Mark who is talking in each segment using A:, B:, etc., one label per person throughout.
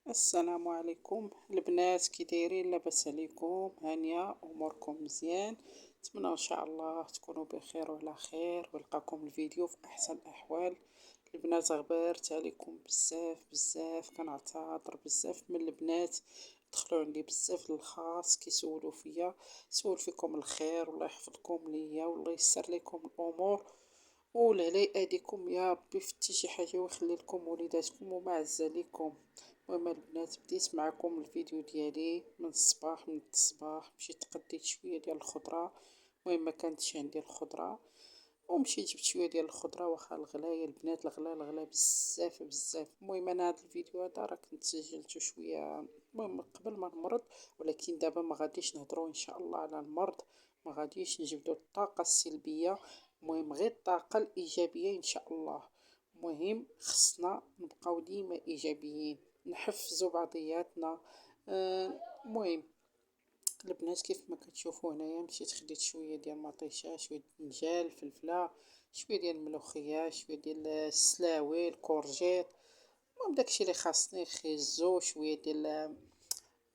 A: السلام عليكم البنات، كي دايرين؟ لاباس عليكم؟ هانيه اموركم مزيان؟ نتمنى ان شاء الله تكونوا بخير وعلى خير ويلقاكم الفيديو في احسن الاحوال. البنات غبرت عليكم بزاف بزاف، كنعتذر بزاف من البنات. دخلوا عندي بزاف للخاص كيسولوا فيا، سول فيكم الخير والله يحفظكم ليا والله يسر لكم الامور ولهلا يأديكم يا ربي في حتى شي حاجه ويخلي لكم وليداتكم وما عز عليكم. المهم البنات، بديت معكم الفيديو ديالي من الصباح، من الصباح مشيت تقديت شويه ديال الخضره. المهم ما كانتش عندي الخضره ومشيت جبت شويه ديال الخضره، واخا الغلا يا البنات، الغلا بزاف بزاف. المهم انا هذا الفيديو هذا راه كنت سجلته شويه المهم قبل ما نمرض، ولكن دابا ما غاديش نهضروا ان شاء الله على المرض، ما غاديش نجبدوا الطاقه السلبيه، المهم غير الطاقه الايجابيه ان شاء الله. المهم خصنا نبقاو ديما ايجابيين، نحفزوا بعضياتنا. المهم البنات كيف ما كتشوفوا هنايا مشيت خديت شويه ديال المطيشه، شويه الدنجال، الفلفله، شويه ديال الملوخيه، شويه ديال السلاوي، الكورجيط. المهم داكشي اللي خاصني، خيزو، شويه ديال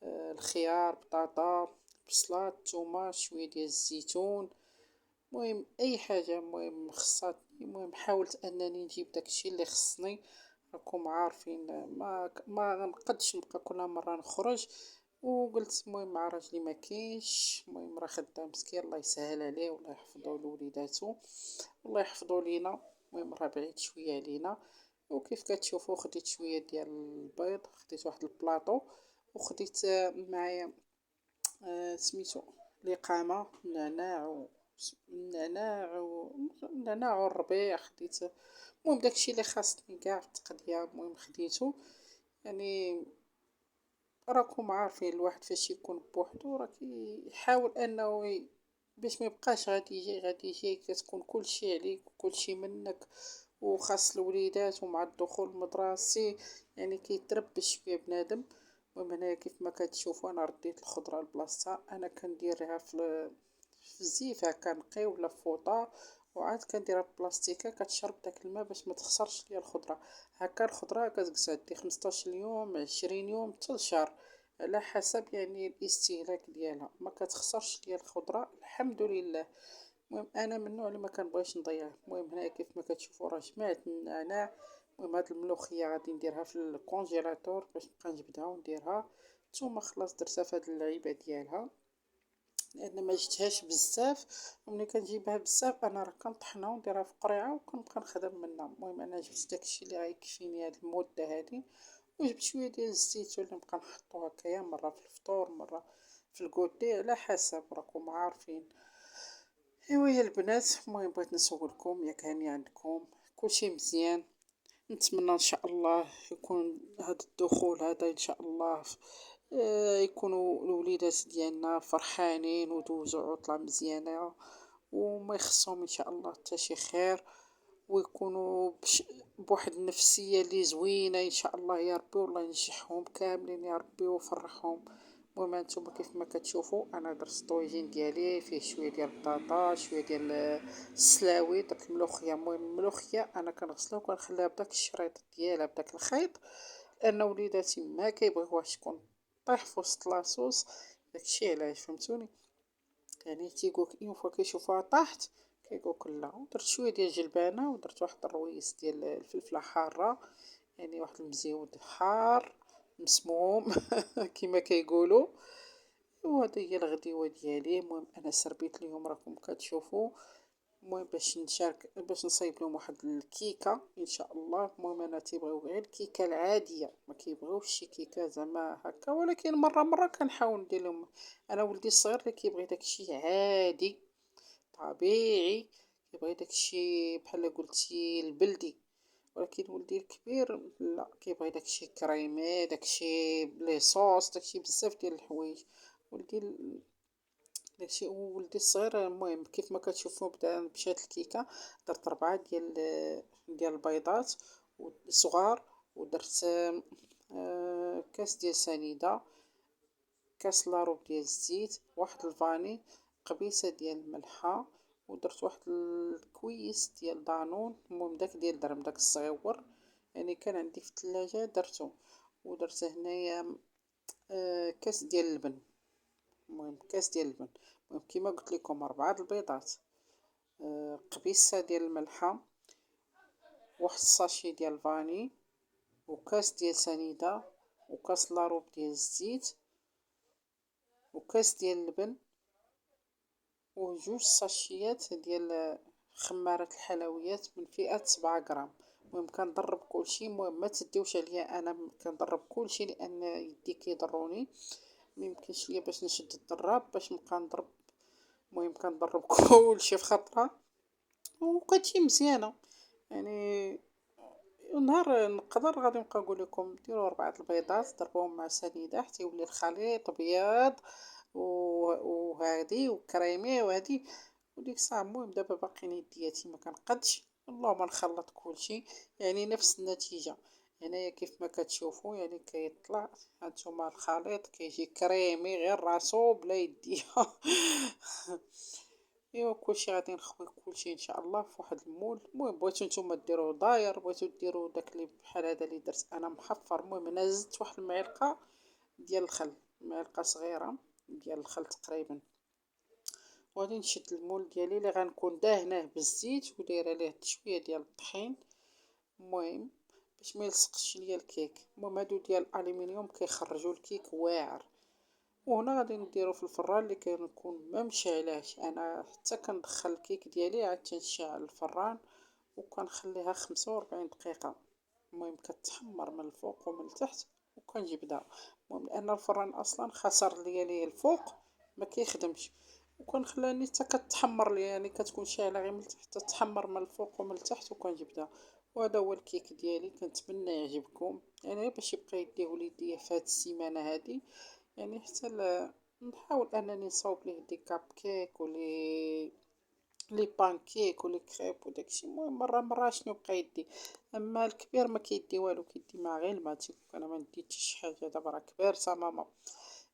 A: الخيار، بطاطا، بصله، الثومه، شويه ديال الزيتون. المهم اي حاجه المهم خصاتني. المهم حاولت انني نجيب داكشي اللي خصني. راكم عارفين ما غنقدش نبقى كل مره نخرج، وقلت المهم مع راجلي ما كاينش، المهم راه خدام مسكين الله يسهل عليه والله يحفظه لوليداتو والله يحفظه لينا. المهم راه بعيد شويه علينا. وكيف كتشوفوا خديت شويه ديال البيض، خديت واحد البلاطو، وخديت معايا سميتو لقامه نعناع النعناع والربيع خديت. المهم داكشي اللي خاصني كاع في التقضيه المهم خديته. يعني راكم عارفين الواحد فاش يكون بوحدو راه كيحاول انه باش ما يبقاش غادي يجي كتكون كلشي عليك وكلشي منك، وخاص الوليدات ومع الدخول المدرسي يعني كيتربش شويه بنادم. المهم هنايا كيف ما كتشوفوا انا رديت الخضره لبلاصتها، انا كنديرها في الزيف هكا نقي ولا في فوطه، وعاد كنديرها في بلاستيكه كتشرب داك الماء باش ما تخسرش ليا الخضره. هكا الخضره كتجلس عندي 15 يوم، 20 يوم، حتى لشهر، على حسب يعني الاستهلاك ديالها، ما كتخسرش ليا الخضره الحمد لله. المهم انا من النوع اللي ما كنبغيش نضيع. المهم هنايا كيف ما كتشوفوا راه جمعت النعناع. المهم هاد الملوخيه غادي نديرها في الكونجيلاتور باش نبقى نجبدها ونديرها. ثم خلاص درتها في هاد اللعيبه ديالها لان ما جبتهاش بزاف، وملي كنجيبها بزاف انا راه كنطحنها ونديرها في قريعه وكنبقى نخدم منها. المهم انا جبت داكشي اللي غيكفيني هاد المده هادي، وجبت شويه ديال الزيتون اللي نبقى نحطو هكايا مره في الفطور مره في الكوتي على حسب راكم عارفين. ايوا يا البنات، المهم بغيت نسولكم ياك هاني عندكم كلشي مزيان؟ نتمنى ان شاء الله يكون هذا الدخول هذا ان شاء الله يكونوا الوليدات ديالنا فرحانين ودوزوا عطلة مزيانة، وما يخصهم ان شاء الله حتى شي خير، ويكونوا بواحد النفسية اللي زوينة ان شاء الله يا ربي، والله ينجحهم كاملين يا ربي ويفرحهم. المهم هانتوما كيف ما كتشوفوا انا درت الطويجين ديالي فيه شويه ديال البطاطا، شويه ديال السلاوي، درت الملوخيه. المهم الملوخيه انا كنغسلها وكنخليها بداك الشريط ديالها بداك الخيط، لان وليداتي ما كيبغيوهاش تكون طيح في وسط لاصوص، داكشي علاش فهمتوني. يعني تيقولك اون فوا كيشوفوها طاحت كيقولك لا. ودرت شويه ديال الجلبانه ودرت واحد الرويس ديال الفلفله حاره، يعني واحد المزيود حار مسموم كما كيقولوا. وهذه هي الغديوه ديالي. المهم انا سربيت اليوم راكم كتشوفوا. المهم باش نشارك باش نصايب لهم واحد الكيكه ان شاء الله. المهم انا تيبغيو غير الكيكه العاديه، ما كيبغيوش شي كيكه زعما هكا، ولكن مره كنحاول ندير لهم. انا ولدي الصغير اللي كيبغي داكشي عادي طبيعي، كيبغي داكشي بحال قلتي البلدي، ولكن ولدي الكبير لا، كيبغي داكشي كريمي، داكشي بلي صوص، داكشي بزاف ديال الحوايج. ولدي داكشي ولدي الصغير. المهم كيف ما كتشوفوا بدا مشات الكيكه، درت 4 ديال البيضات صغار، ودرت كاس ديال سنيده، كاس لاروب ديال الزيت، واحد الفاني، قبيصه ديال الملحه، ودرت واحد الكويس ديال دانون. المهم داك ديال درهم داك الصغيور، يعني كان عندي في الثلاجة درته. ودرت هنايا كاس ديال اللبن. المهم كاس ديال اللبن، المهم كيما قلت لكم 4 البيضات، قبيصه ديال الملحه، واحد الساشي ديال الفاني، وكاس ديال سنيده، وكاس لاروب ديال الزيت، وكاس ديال اللبن، وجوج ساشيات ديال خمارة الحلويات من فئة 7 غرام. المهم كنضرب كلشي، المهم ما تديوش عليا، انا كنضرب كلشي لان يدي كيضروني، ميمكنش ليا باش نشد الضراب باش نبقى نضرب. المهم كنضرب كلشي في خطره وكتجي مزيانه. يعني نهار نقدر غادي نبقى نقول لكم ديروا 4 البيضات ضربوهم مع سنيده حتى يولي الخليط بياض وهادي وكريمي وهادي وديك الساعه. المهم دابا باقي ندياتي ما كنقدش، اللهم نخلط كلشي يعني نفس النتيجه. هنايا كيف ما كتشوفوا يعني كيطلع هانتوما الخليط كيجي كريمي غير راسو بلا يديها. ايوا كلشي غادي نخوي كلشي ان شاء الله في واحد المول. المهم بغيتو نتوما ديروا داير، بغيتو ديروا داك اللي بحال هذا اللي درت انا محفر. المهم انا زدت واحد المعلقه ديال الخل، معلقه صغيره ديال الخل تقريبا، وغادي نشد المول ديالي اللي غنكون داهناه بالزيت ودايره ليه شويه ديال الطحين. المهم باش ما يلصقش ليا الكيك. المهم هادو ديال الالومنيوم كيخرجوا الكيك واعر. وهنا غادي نديرو في الفران اللي كنكون ما مشعلاش، انا حتى كندخل الكيك ديالي عاد تنشعل الفران وكنخليها 45 دقيقه. المهم كتحمر من الفوق ومن التحت وكنجبدها. المهم لان الفران اصلا خسر ليا الفوق ما كيخدمش، وكنخليها حتى كتحمر ليا يعني كتكون شاعله غير من التحت تحمر من الفوق ومن التحت وكنجبدها. وهذا هو الكيك ديالي، كنتمنى يعجبكم يعني باش يبقى يديه وليديا في هاد السيمانه هادي. يعني حتى نحاول انني نصاوب ليه دي كاب كيك لي بانكيك ولي كريب وداكشي. المهم مره شنو بقى يدي. اما الكبير ما كيدي والو، كيدي مع غير الماء. انا ما نديتش حاجه دابا راه كبير تا ماما.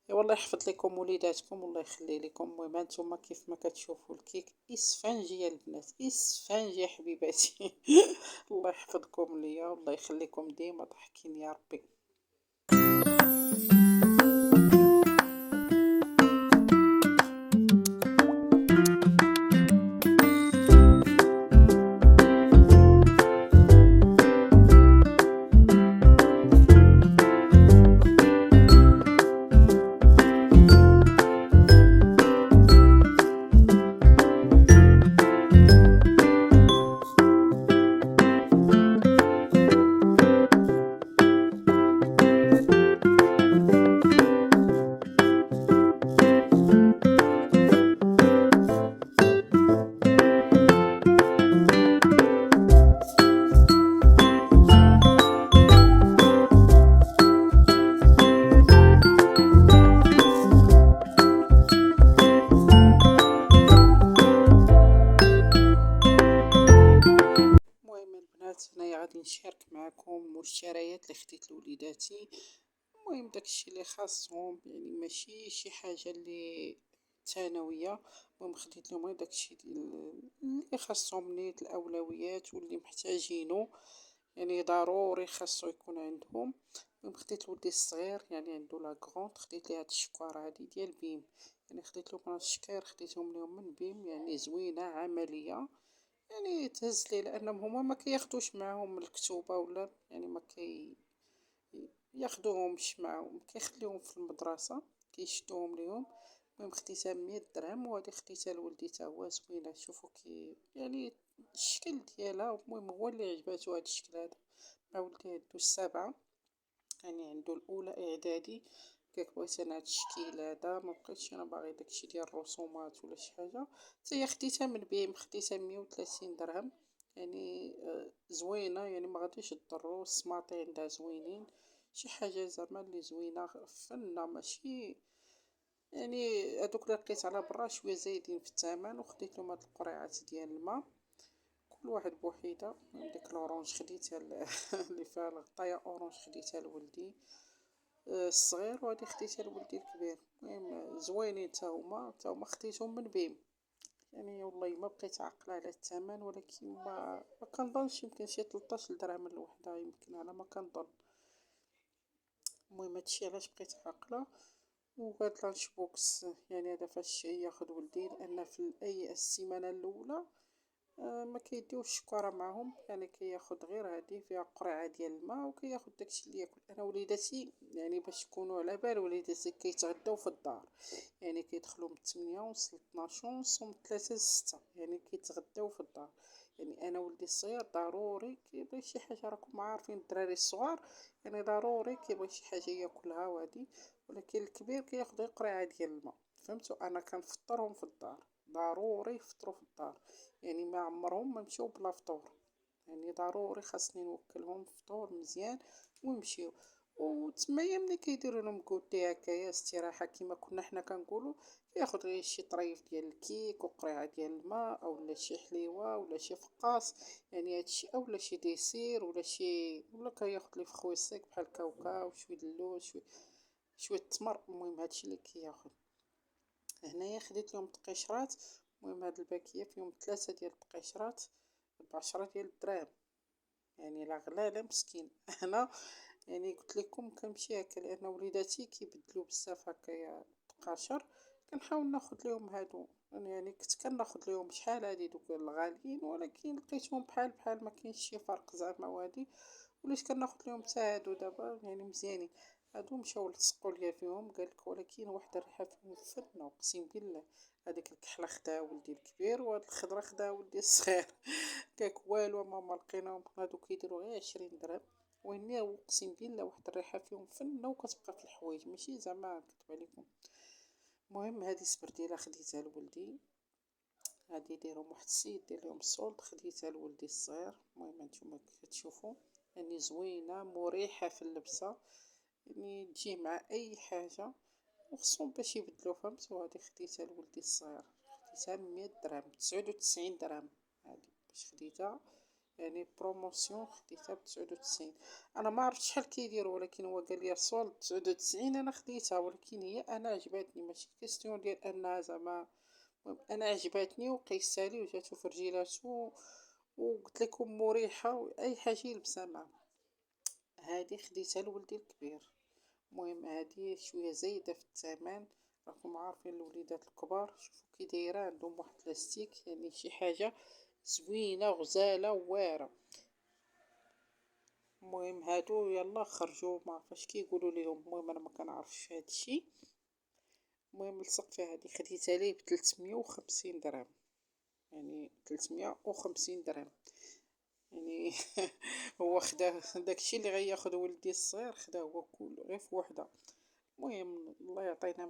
A: والله يحفظ لكم وليداتكم والله يخلي لكم. المهم هانتوما كيف ما كتشوفوا الكيك اسفنجي يا البنات، اسفنجي يا حبيباتي. الله يحفظكم ليا والله يخليكم ديما ضحكين يا ربي. المهم البنات هنايا غادي نشارك معكم المشتريات اللي خديت لوليداتي. المهم داكشي اللي خاصهم يعني ماشي شي حاجه اللي ثانويه. المهم خديت لهم غير داكشي اللي خاصهم نيت الاولويات واللي محتاجينه يعني ضروري خاصو يكون عندهم. المهم خديت لودي الصغير يعني عنده لا كغونط، خديت ليه هاد الشكوار هادي ديال بيم. يعني خديت لهم هاد الشكير خديتهم لهم من بيم يعني زوينه عمليه يعني تهز لي، لانهم هما ما كياخدوش معاهم الكتوبه ولا يعني ما ياخدوهمش معاهم، كيخليوهم في المدرسه كيشدوهم ليهم. المهم خديتها 100 درهم وهذه خديتها لولدي تا هو زوينه. شوفوا كي يعني الشكل ديالها. المهم هو اللي عجباتو هذا الشكل هذا. مع ولدي عندو السبعة يعني عندو الاولى اعدادي. قالك بغيت انا هاد الشكل هذا، ما بقيتش انا باغي داكشي ديال الرسومات ولا شي حاجه. حتى هي خديتها من بيم، خديتها 130 درهم يعني زوينه يعني ما غاديش تضرو. السماطي عندها زوينين، شي حاجه زعما اللي زوينه فنه ماشي يعني. هادوك اللي لقيت على برا شويه زايدين في الثمن. وخديت لهم هاد القريعات ديال الماء كل واحد بوحيده. ديك الاورانج خديتها اللي فيها الغطايه اورانج خديتها لولدي الصغير، وهادي خديتها لولدي الكبير. المهم زوينين تا هما خديتهم من بيم يعني. والله ما بقيت عاقله على الثمن، ولكن ما كنظنش يمكن شي 13 درهم الوحده، يمكن على ما كنظن. المهم هادشي علاش بقيت عاقله. وهاد لانش بوكس يعني هذا فاش ياخد ولدي، لان في اي السيمانه الاولى ما كيديوش الشكاره معاهم، يعني كياخد غير هادي فيها قرعه ديال الماء وكياخد داكشي اللي ياكل. انا وليداتي يعني باش تكونوا على بال، وليداتي كيتغداو في الدار، يعني كيدخلوا من 8 ونص ل 12 ونص ومن 3 ل 6 يعني كيتغداو في الدار. يعني انا ولدي الصغير ضروري كيبغي شي حاجه، راكم عارفين الدراري الصغار يعني ضروري كيبغي شي حاجه ياكلها وهادي. ولكن الكبير كياخد غير قرعه ديال الماء. فهمتوا؟ انا كنفطرهم في الدار، ضروري يفطروا في الدار، يعني ما عمرهم ما مشاو بلا فطور، يعني ضروري خاصني نوكلهم فطور مزيان ويمشيو. وتمايا ملي كيديروا لهم كوتي هكايا استراحه كيما كنا حنا كنقولوا، ياخذ غير شي طريف ديال الكيك وقرعه ديال الماء اولا شي حليوه ولا شي فقاص، يعني هادشي اولا شي ديسير ولا شي، ولا كياخذ لي فخوي سيك بحال الكاوكاو وشويه د اللوز شويه التمر. المهم هادشي اللي كياخذ. هنايا خديت لهم تقيشرات. المهم هاد الباكيه فيهم 3 ديال التقيشرات ب10 ديال الدراهم، يعني لا غلا لا مسكين. انا يعني قلت لكم كنمشي هكا لان وليداتي كيبدلوا بزاف هكايا التقاشر، كنحاول ناخذ لهم هادو. أنا يعني كنت كناخذ لهم شحال هادي دوك الغاليين، ولكن لقيتهم بحال ما كاينش شي فرق زعما وهادي، وليت كناخذ لهم حتى هادو دابا يعني مزيانين. هادو مشاو لتصقوا ليا فيهم قالك، ولكن واحد الريحه فيهم فنه اقسم بالله. هذيك الكحله خداها ولدي الكبير وهاد الخضره خداها ولدي الصغير. داك والو ماما لقيناهم هادو كيديروا غير 20 درهم، ويني اقسم بالله واحد الريحه فيهم فنه وكتبقى في الحوايج ماشي زعما نكذب عليكم. المهم هادي سبرديله خديتها لولدي، غادي نديرهم واحد السيد دير لهم الصولد، خديتها لولدي الصغير. المهم هانتوما كتشوفوا يعني زوينه مريحه في اللبسه، يعني تجي مع اي حاجه، وخصهم باش يبدلو. فهمتوا؟ هادي خديتها لولدي الصغير، خديتها 100 درهم 99 درهم. هادي باش خديتها يعني بروموسيون خديتها ب99. انا ما عرفت شحال كيديروا، ولكن هو قال لي صول 99 انا خديتها، ولكن هي انا عجبتني ماشي كيستيون ديال انها زعما. المهم انا عجبتني وقيستها لي وجاتو في رجيلاتو، وقلت لكم مريحه اي حاجه يلبسها معاه. هذه خديتها لولدي الكبير. المهم هذه شويه زايده في الثمن، راكم عارفين الوليدات الكبار شوفوا كي دايره عندهم واحد لاستيك، يعني شي حاجه زوينه غزاله واعره. المهم هادو يلا خرجوا ما عرفاش كيقولوا ليهم، المهم انا ما كنعرفش هادشي. المهم لصق فيها هادي خديتها ليه ب 350 درهم، يعني 350 درهم يعني. هو خدا داكشي اللي غياخد ولدي الصغير خدا هو كله غير في وحده. المهم الله يعطينا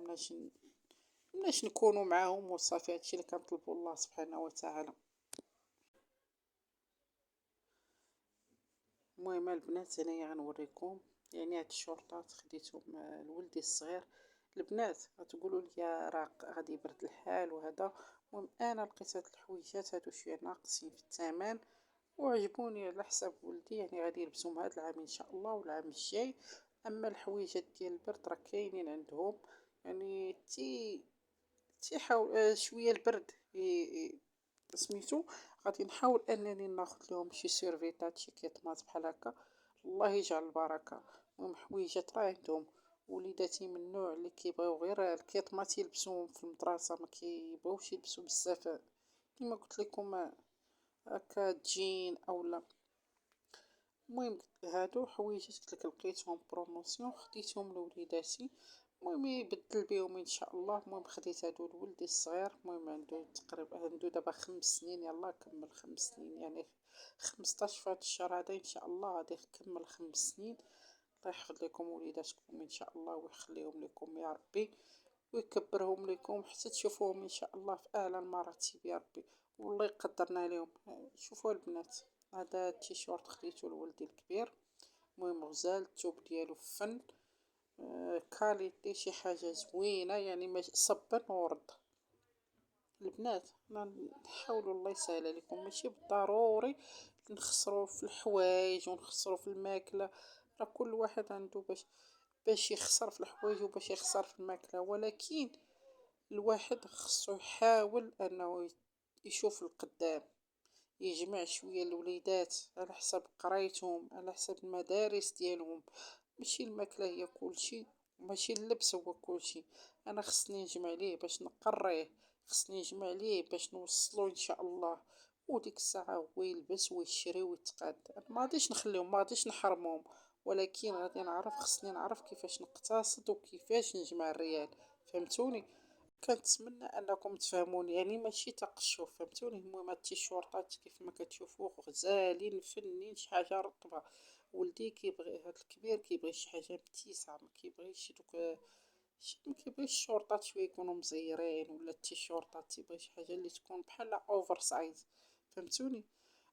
A: مناش نكونوا معاهم وصافي، هادشي اللي كنطلبوا الله سبحانه وتعالى. المهم البنات هنايا غنوريكم يعني هاد الشورطات خديتهم لولدي الصغير. البنات غتقولوا لي راه غادي يبرد الحال وهذا، المهم انا لقيت هاد الحويجات هادو شويه ناقصين في الثمن وعجبوني على حساب ولدي، يعني غادي يلبسهم هاد العام ان شاء الله والعام الجاي. اما الحويجات ديال البرد راه كاينين عندهم، يعني تيحاول شويه البرد سميتو. غادي نحاول انني ناخذ لهم شي سيرفيتات شي كيطماط بحال هكا، الله يجعل البركه. المهم حويجات راه عندهم. وليداتي من النوع اللي كيبغيو غير الكيطماط يلبسوهم في المدرسه، ما كيبغيوش يلبسوا بزاف كما قلت لكم هكا جين اولا. المهم هادو حويجات قلتلك لقيتهم بروموسيون خديتهم لوليداتي، المهم يبدل بهم ان شاء الله. المهم خديت هادو لولدي الصغير، المهم عنده تقريبا عنده دابا 5 سنين، يلا كمل 5 سنين يعني 15 في هاد الشهر هذا ان شاء الله غادي يكمل 5 سنين. الله يحفظ لكم وليداتكم ان شاء الله ويخليهم لكم يا ربي، ويكبرهم لكم حتى تشوفوهم ان شاء الله في اعلى المراتب يا ربي، والله يقدرنا لهم. شوفوا البنات هذا التيشيرت خديته لولدي الكبير، المهم غزال الثوب ديالو فن كاليتي شي حاجه زوينه، يعني ماشي صبن ورد. البنات نحاولوا الله يسهل عليكم، ماشي بالضروري نخسروا في الحوايج ونخسروا في الماكله، راه كل واحد عنده باش يخسر في الحوايج وباش يخسر في الماكله، ولكن الواحد خصو يحاول انه يشوف القدام، يجمع شويه الوليدات على حسب قرايتهم على حسب المدارس ديالهم. ماشي الماكلة هي كلشي، وماشي اللبس هو كلشي. انا خصني نجمع ليه باش نقريه، خصني نجمع ليه باش نوصلو ان شاء الله، وديك الساعة هو يلبس ويشري ويتقاد. انا ما غاديش نخليهم، ما غاديش نحرمهم، ولكن غادي نعرف، خصني نعرف كيفاش نقتصد وكيفاش نجمع الريال. فهمتوني؟ كنتمنى انكم تفهموني، يعني ماشي تقشف، فهمتوني؟ المهم هاد التيشورطات كيف ما كتشوفوا غزالين فنين، شي حاجه رطبه. ولدي كيبغي هاد الكبير، كيبغي شي حاجه متيسه، ما كيبغيش دوك ما كيبغيش الشورطات شويه يكونوا مزيرين، ولا التيشورطات تيبغي شي حاجه اللي تكون بحال اوفر سايز. فهمتوني؟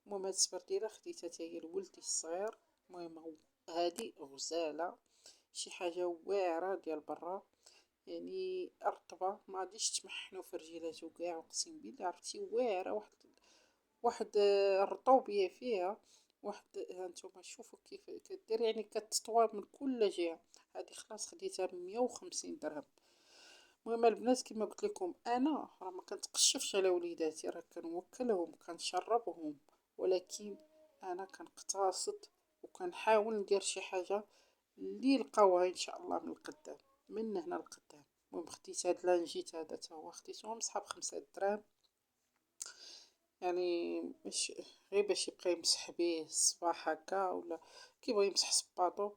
A: المهم هاد السبرديله خديتها حتى هي لولدي الصغير. المهم هادي غزاله، شي حاجه واعره ديال برا، يعني رطبة، ما غاديش تمحنو في رجيلاتو كاع، اقسم بالله عرفتي واعرة، واحد الرطوبية فيها، واحد هانتوما شوفو كيف كدير، يعني كتطوى من كل جهة. هادي خلاص خديتها ب150 درهم. المهم البنات كيما قلت لكم، انا راه ما كنتقشفش على وليداتي، راه كنوكلهم كنشربهم، ولكن انا كنقتصد وكنحاول ندير شي حاجه اللي لقاوها ان شاء الله من القدام، من هنا لقدام. المهم خديت هاد لانجيت هذا تا هو، خديتهم صحاب 5 دراهم، يعني باش غير باش يبقى يمسح بيه الصباح هكا، ولا كيبغي يمسح صباطو.